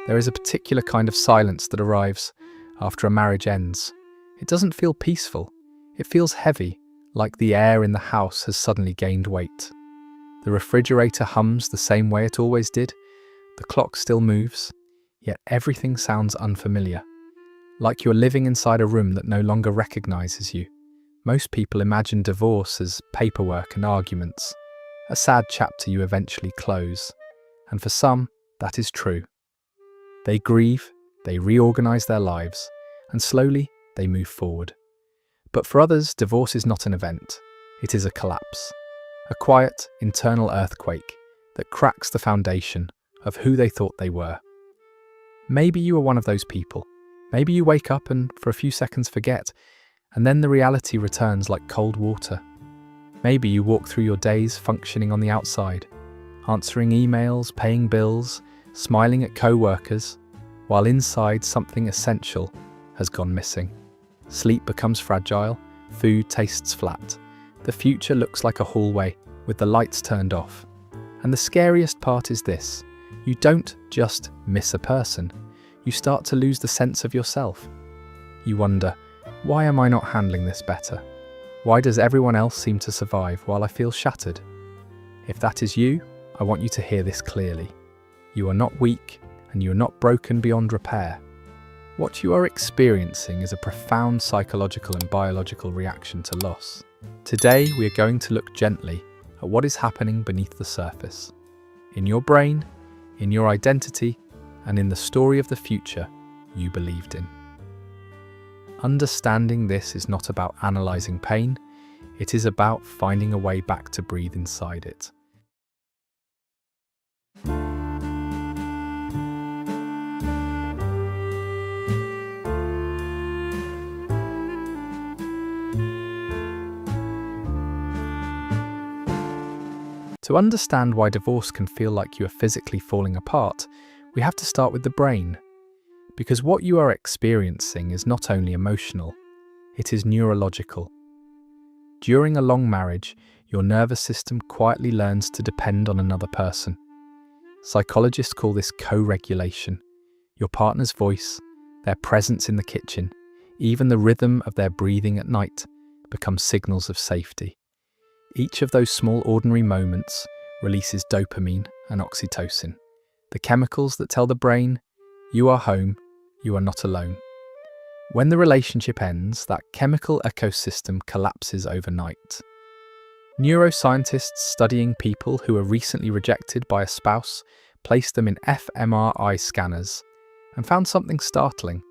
There is a particular kind of silence that arrives after a marriage ends. It doesn't feel peaceful. It feels heavy, like the air in the house has suddenly gained weight. The refrigerator hums the same way it always did. The clock still moves, yet everything sounds unfamiliar. Like you're living inside a room that no longer recognizes you. Most people imagine divorce as paperwork and arguments, a sad chapter you eventually close. And for some, that is true. They grieve, they reorganize their lives, and slowly they move forward. But for others, divorce is not an event. It is a collapse. A quiet, internal earthquake that cracks the foundation of who they thought they were. Maybe you are one of those people. Maybe you wake up and for a few seconds forget, and then the reality returns like cold water. Maybe you walk through your days functioning on the outside, answering emails, paying bills, smiling at co-workers, while inside something essential has gone missing. Sleep becomes fragile, food tastes flat. The future looks like a hallway with the lights turned off. And the scariest part is this: you don't just miss a person, you start to lose the sense of yourself. You wonder, why am I not handling this better? Why does everyone else seem to survive while I feel shattered? If that is you, I want you to hear this clearly. You are not weak, and you are not broken beyond repair. What you are experiencing is a profound psychological and biological reaction to loss. Today, we are going to look gently at what is happening beneath the surface. In your brain, in your identity, and in the story of the future you believed in. Understanding this is not about analyzing pain, it is about finding a way back to breathe inside it. To understand why divorce can feel like you are physically falling apart, we have to start with the brain. Because what you are experiencing is not only emotional, it is neurological. During a long marriage, your nervous system quietly learns to depend on another person. Psychologists call this co-regulation. Your partner's voice, their presence in the kitchen, even the rhythm of their breathing at night become signals of safety. Each of those small ordinary moments releases dopamine and oxytocin, the chemicals that tell the brain, you are home, you are not alone. When the relationship ends, that chemical ecosystem collapses overnight. Neuroscientists studying people who were recently rejected by a spouse placed them in fMRI scanners and found something startling.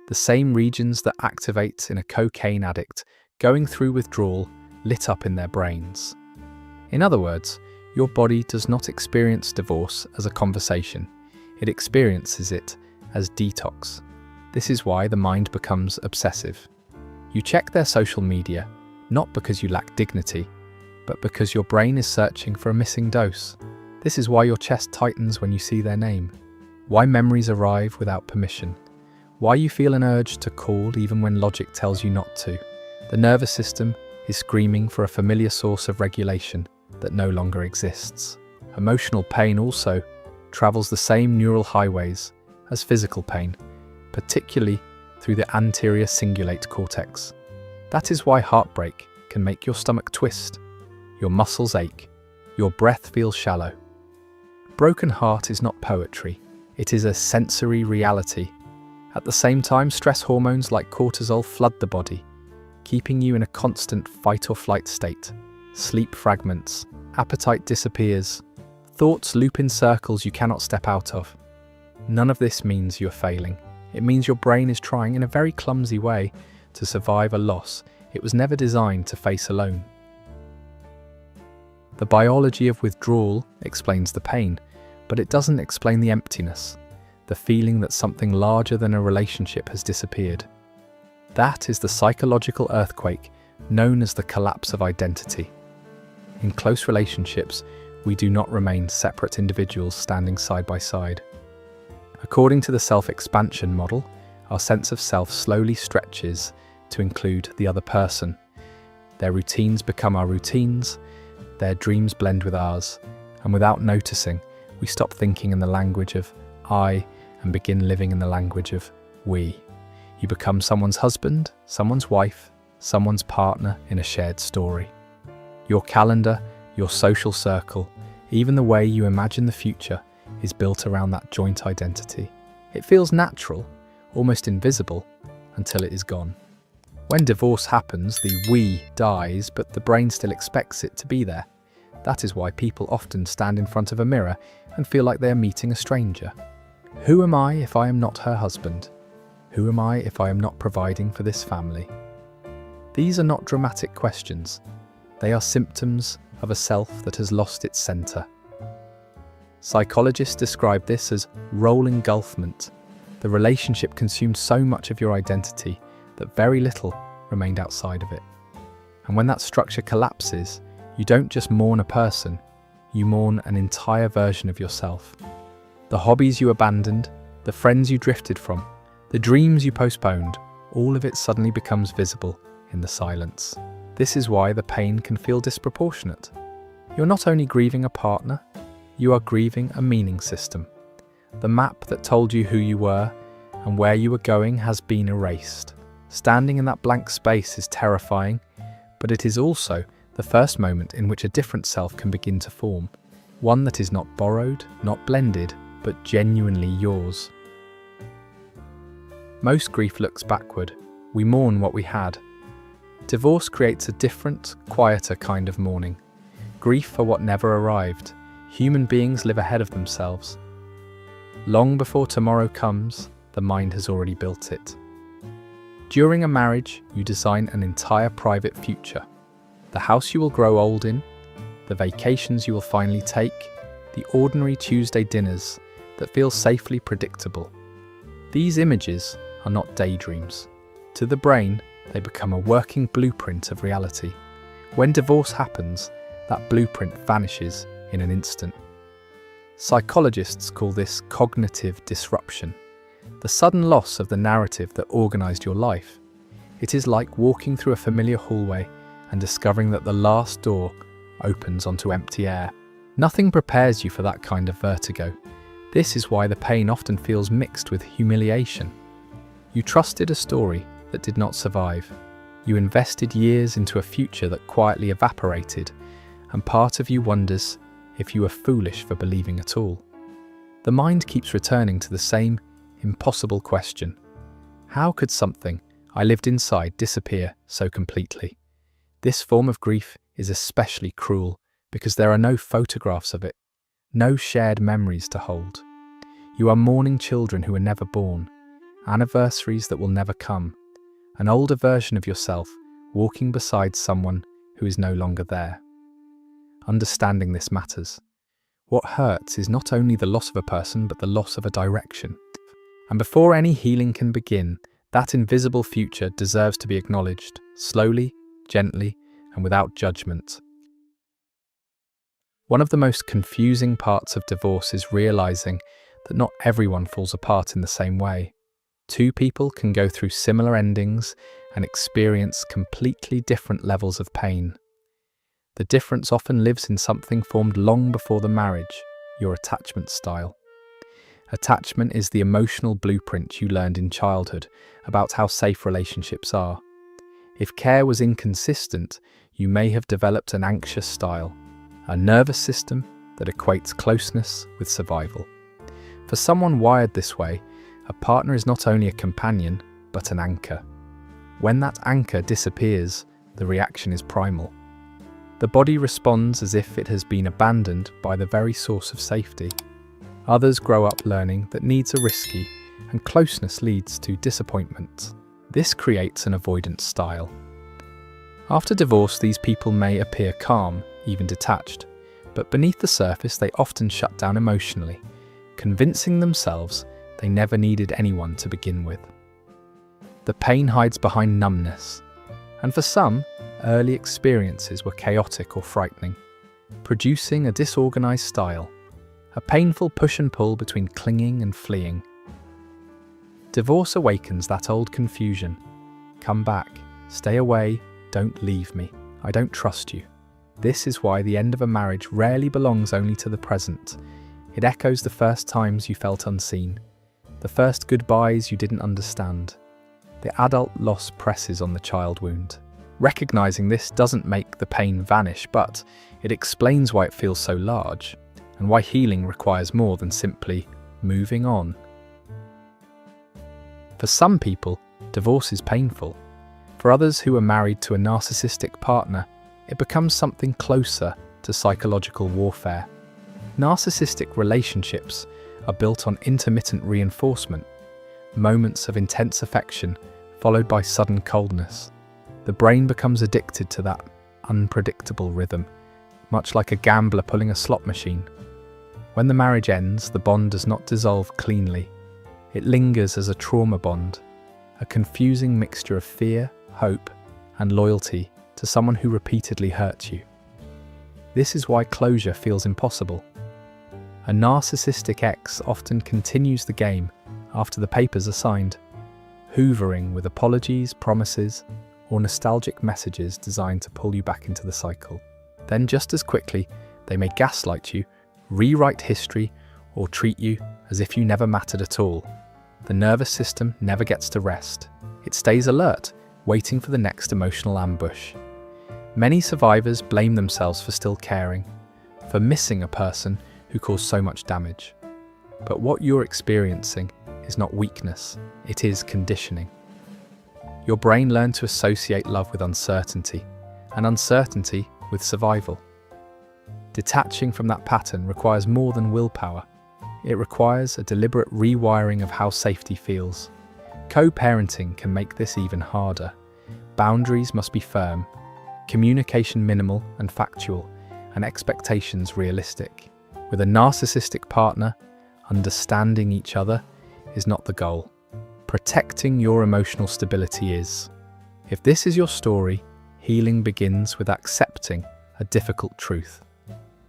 The same regions that activate in a cocaine addict going through withdrawal lit up in their brains. In other words, your body does not experience divorce as a conversation. It experiences it as detox. This is why the mind becomes obsessive. You check their social media, not because you lack dignity, but because your brain is searching for a missing dose. This is why your chest tightens when you see their name. Why memories arrive without permission. Why you feel an urge to call even when logic tells you not to. The nervous system is screaming for a familiar source of regulation that no longer exists. Emotional pain also travels the same neural highways as physical pain, particularly through the anterior cingulate cortex. That is why heartbreak can make your stomach twist, your muscles ache, your breath feel shallow. Broken heart is not poetry, it is a sensory reality. At the same time, stress hormones like cortisol flood the body, keeping you in a constant fight-or-flight state. Sleep fragments, appetite disappears, thoughts loop in circles you cannot step out of. None of this means you're failing. It means your brain is trying in a very clumsy way to survive a loss it was never designed to face alone. The biology of withdrawal explains the pain, but it doesn't explain the emptiness, the feeling that something larger than a relationship has disappeared. That is the psychological earthquake known as the collapse of identity. In close relationships, we do not remain separate individuals standing side by side. According to the self-expansion model, our sense of self slowly stretches to include the other person. Their routines become our routines, their dreams blend with ours, and without noticing, we stop thinking in the language of I and begin living in the language of we. You become someone's husband, someone's wife, someone's partner in a shared story. Your calendar, your social circle, even the way you imagine the future is built around that joint identity. It feels natural, almost invisible, until it is gone. When divorce happens, the we dies, but the brain still expects it to be there. That is why people often stand in front of a mirror and feel like they are meeting a stranger. Who am I if I am not her husband? Who am I if I am not providing for this family? These are not dramatic questions. They are symptoms of a self that has lost its center. Psychologists describe this as role engulfment. The relationship consumed so much of your identity that very little remained outside of it. And when that structure collapses, you don't just mourn a person, you mourn an entire version of yourself. The hobbies you abandoned, the friends you drifted from, the dreams you postponed, all of it suddenly becomes visible in the silence. This is why the pain can feel disproportionate. You're not only grieving a partner, you are grieving a meaning system. The map that told you who you were and where you were going has been erased. Standing in that blank space is terrifying, but it is also the first moment in which a different self can begin to form. One that is not borrowed, not blended, but genuinely yours. Most grief looks backward. We mourn what we had. Divorce creates a different, quieter kind of mourning. Grief for what never arrived. Human beings live ahead of themselves. Long before tomorrow comes, the mind has already built it. During a marriage, you design an entire private future. The house you will grow old in, the vacations you will finally take, the ordinary Tuesday dinners that feel safely predictable. These images are not daydreams. To the brain, they become a working blueprint of reality. When divorce happens, that blueprint vanishes in an instant. Psychologists call this cognitive disruption, the sudden loss of the narrative that organized your life. It is like walking through a familiar hallway and discovering that the last door opens onto empty air. Nothing prepares you for that kind of vertigo. This is why the pain often feels mixed with humiliation. You trusted a story that did not survive. You invested years into a future that quietly evaporated, and part of you wonders if you were foolish for believing at all. The mind keeps returning to the same impossible question. How could something I lived inside disappear so completely? This form of grief is especially cruel because there are no photographs of it, no shared memories to hold. You are mourning children who were never born, anniversaries that will never come, an older version of yourself walking beside someone who is no longer there. Understanding this matters. What hurts is not only the loss of a person, but the loss of a direction. And before any healing can begin, that invisible future deserves to be acknowledged, slowly, gently, and without judgment. One of the most confusing parts of divorce is realizing that not everyone falls apart in the same way. Two people can go through similar endings and experience completely different levels of pain. The difference often lives in something formed long before the marriage, your attachment style. Attachment is the emotional blueprint you learned in childhood about how safe relationships are. If care was inconsistent, you may have developed an anxious style, a nervous system that equates closeness with survival. For someone wired this way, a partner is not only a companion, but an anchor. When that anchor disappears, the reaction is primal. The body responds as if it has been abandoned by the very source of safety. Others grow up learning that needs are risky, and closeness leads to disappointment. This creates an avoidance style. After divorce, these people may appear calm, even detached, but beneath the surface they often shut down emotionally, convincing themselves they never needed anyone to begin with. The pain hides behind numbness, and for some, early experiences were chaotic or frightening, producing a disorganized style, a painful push and pull between clinging and fleeing. Divorce awakens that old confusion. Come back, stay away, don't leave me, I don't trust you. This is why the end of a marriage rarely belongs only to the present. It echoes the first times you felt unseen. the first goodbyes you didn't understand. The adult loss presses on the child wound. Recognizing this doesn't make the pain vanish, but it explains why it feels so large, and why healing requires more than simply moving on. For some people, divorce is painful. For others who are married to a narcissistic partner, it becomes something closer to psychological warfare. Narcissistic relationships are built on intermittent reinforcement, moments of intense affection followed by sudden coldness. The brain becomes addicted to that unpredictable rhythm, much like a gambler pulling a slot machine. When the marriage ends, the bond does not dissolve cleanly. It lingers as a trauma bond, a confusing mixture of fear, hope, and loyalty to someone who repeatedly hurt you. This is why closure feels impossible. A narcissistic ex often continues the game after the papers are signed, hoovering with apologies, promises, or nostalgic messages designed to pull you back into the cycle. Then just as quickly, they may gaslight you, rewrite history, or treat you as if you never mattered at all. The nervous system never gets to rest. It stays alert, waiting for the next emotional ambush. Many survivors blame themselves for still caring, for missing a person who caused so much damage. But what you're experiencing is not weakness, it is conditioning. Your brain learned to associate love with uncertainty, and uncertainty with survival. Detaching from that pattern requires more than willpower. It requires a deliberate rewiring of how safety feels. Co-parenting can make this even harder. Boundaries must be firm, communication minimal and factual, and expectations realistic. With a narcissistic partner, understanding each other is not the goal. Protecting your emotional stability is. If this is your story, healing begins with accepting a difficult truth.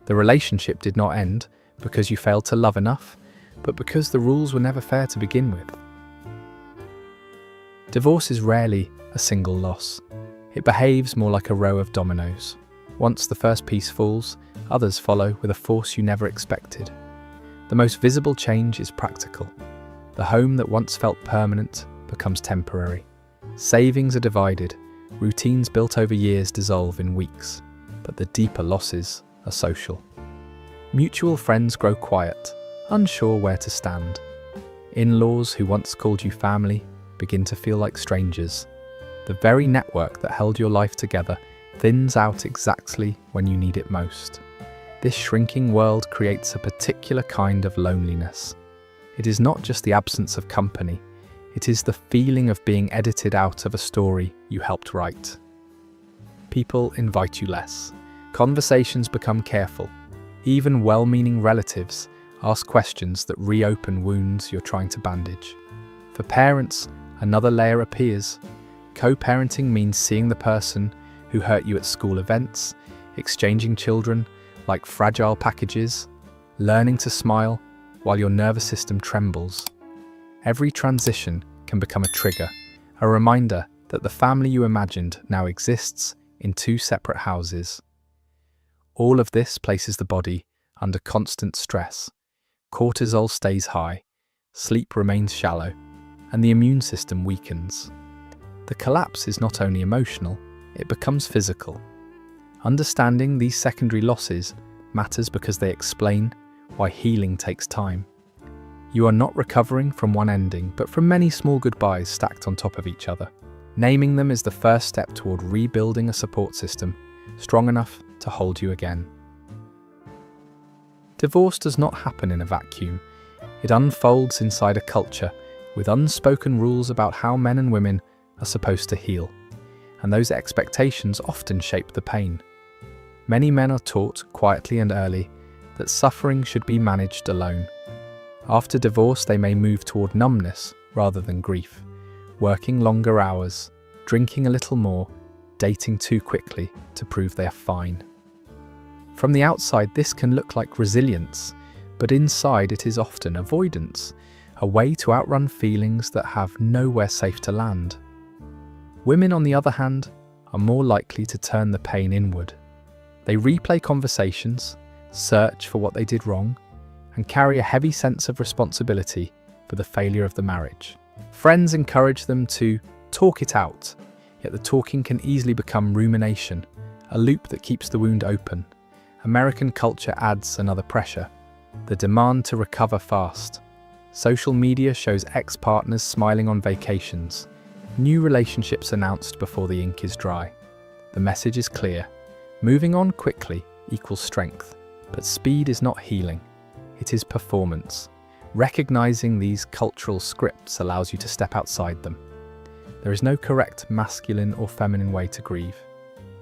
The relationship did not end because you failed to love enough, but because the rules were never fair to begin with. Divorce is rarely a single loss. It behaves more like a row of dominoes. Once the first piece falls, others follow with a force you never expected. The most visible change is practical. The home that once felt permanent becomes temporary. Savings are divided, routines built over years dissolve in weeks, but the deeper losses are social. Mutual friends grow quiet, unsure where to stand. In-laws who once called you family begin to feel like strangers. The very network that held your life together thins out exactly when you need it most. This shrinking world creates a particular kind of loneliness. It is not just the absence of company, it is the feeling of being edited out of a story you helped write. People invite you less. Conversations become careful. Even well-meaning relatives ask questions that reopen wounds you're trying to bandage. For parents, another layer appears. Co-parenting means seeing the person who hurt you at school events, exchanging children like fragile packages, learning to smile while your nervous system trembles. Every transition can become a trigger, a reminder that the family you imagined now exists in two separate houses. All of this places the body under constant stress. Cortisol stays high, sleep remains shallow, and the immune system weakens. The collapse is not only emotional, it becomes physical. Understanding these secondary losses matters because they explain why healing takes time. You are not recovering from one ending, but from many small goodbyes stacked on top of each other. Naming them is the first step toward rebuilding a support system strong enough to hold you again. Divorce does not happen in a vacuum. It unfolds inside a culture with unspoken rules about how men and women are supposed to heal, and those expectations often shape the pain. Many men are taught, quietly and early, that suffering should be managed alone. After divorce, they may move toward numbness rather than grief, working longer hours, drinking a little more, dating too quickly to prove they are fine. From the outside, this can look like resilience, but inside it is often avoidance, a way to outrun feelings that have nowhere safe to land. Women, on the other hand, are more likely to turn the pain inward. They replay conversations, search for what they did wrong, and carry a heavy sense of responsibility for the failure of the marriage. Friends encourage them to talk it out, yet the talking can easily become rumination, a loop that keeps the wound open. American culture adds another pressure, the demand to recover fast. Social media shows ex-partners smiling on vacations, new relationships announced before the ink is dry. The message is clear: moving on quickly equals strength, but speed is not healing, it is performance. Recognizing these cultural scripts allows you to step outside them. There is no correct masculine or feminine way to grieve.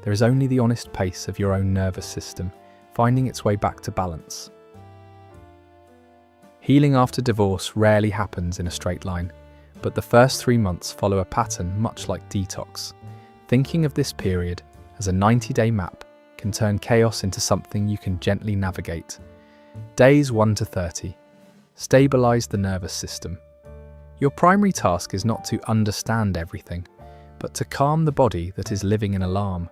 There is only the honest pace of your own nervous system, finding its way back to balance. Healing after divorce rarely happens in a straight line, but the first 3 months follow a pattern much like detox. Thinking of this period as a 90-day map can turn chaos into something you can gently navigate. Days 1 to 30. Stabilize the nervous system. Your primary task is not to understand everything, but to calm the body that is living in alarm.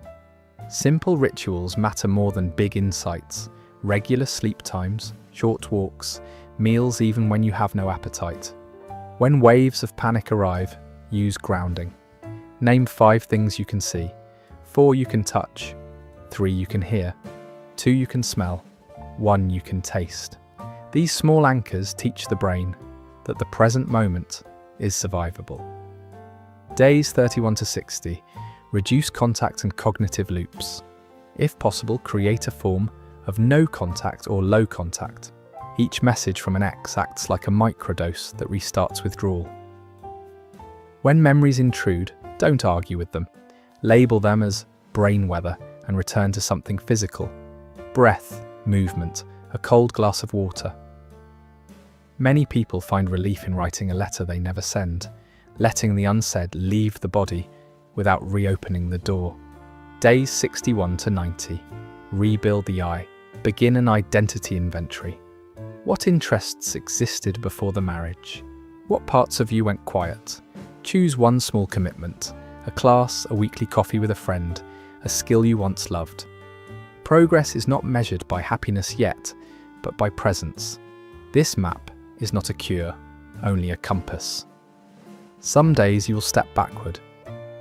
Simple rituals matter more than big insights. Regular sleep times, short walks, meals even when you have no appetite. When waves of panic arrive, use grounding. Name 5 things you can see, 4 you can touch, 3 you can hear, 2 you can smell, 1 you can taste. These small anchors teach the brain that the present moment is survivable. Days 31 to 60. Reduce contact and cognitive loops. If possible, create a form of no contact or low contact. Each message from an ex acts like a microdose that restarts withdrawal. When memories intrude, don't argue with them. Label them as brain weather and return to something physical. Breath, movement, a cold glass of water. Many people find relief in writing a letter they never send, letting the unsaid leave the body without reopening the door. Days 61 to 90. Rebuild the I. Begin an identity inventory. What interests existed before the marriage? What parts of you went quiet? Choose one small commitment, a class, a weekly coffee with a friend, a skill you once loved. Progress is not measured by happiness yet, but by presence. This map is not a cure, only a compass. Some days you will step backward.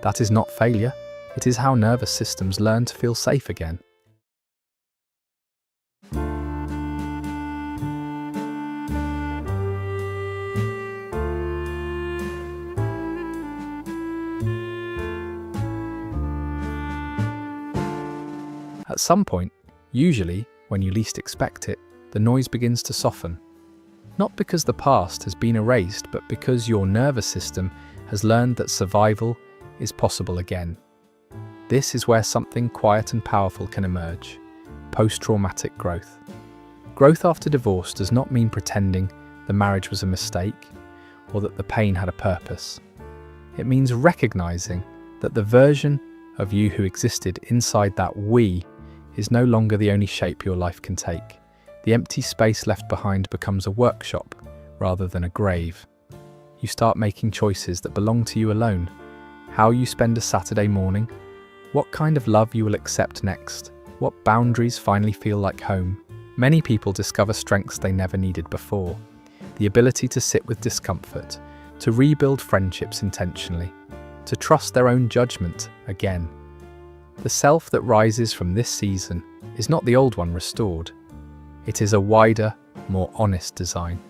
That is not failure, it is how nervous systems learn to feel safe again. At some point, usually when you least expect it, the noise begins to soften. Not because the past has been erased, but because your nervous system has learned that survival is possible again. This is where something quiet and powerful can emerge: post-traumatic growth. Growth after divorce does not mean pretending the marriage was a mistake or that the pain had a purpose. It means recognizing that the version of you who existed inside that we is no longer the only shape your life can take. The empty space left behind becomes a workshop rather than a grave. You start making choices that belong to you alone. How you spend a Saturday morning, what kind of love you will accept next, what boundaries finally feel like home. Many people discover strengths they never needed before. The ability to sit with discomfort, to rebuild friendships intentionally, to trust their own judgment again. The self that rises from this season is not the old one restored. It is a wider, more honest design.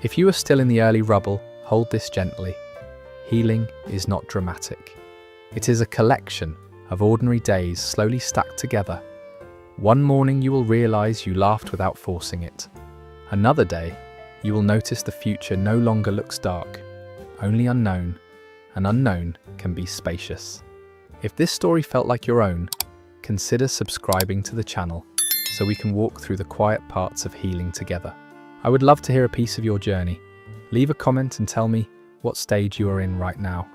If you are still in the early rubble, hold this gently. Healing is not dramatic. It is a collection of ordinary days slowly stacked together. One morning you will realize you laughed without forcing it. Another day, you will notice the future no longer looks dark, only unknown, and unknown can be spacious. If this story felt like your own, consider subscribing to the channel so we can walk through the quiet parts of healing together. I would love to hear a piece of your journey. Leave a comment and tell me what stage you are in right now.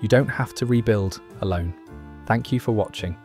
You don't have to rebuild alone. Thank you for watching.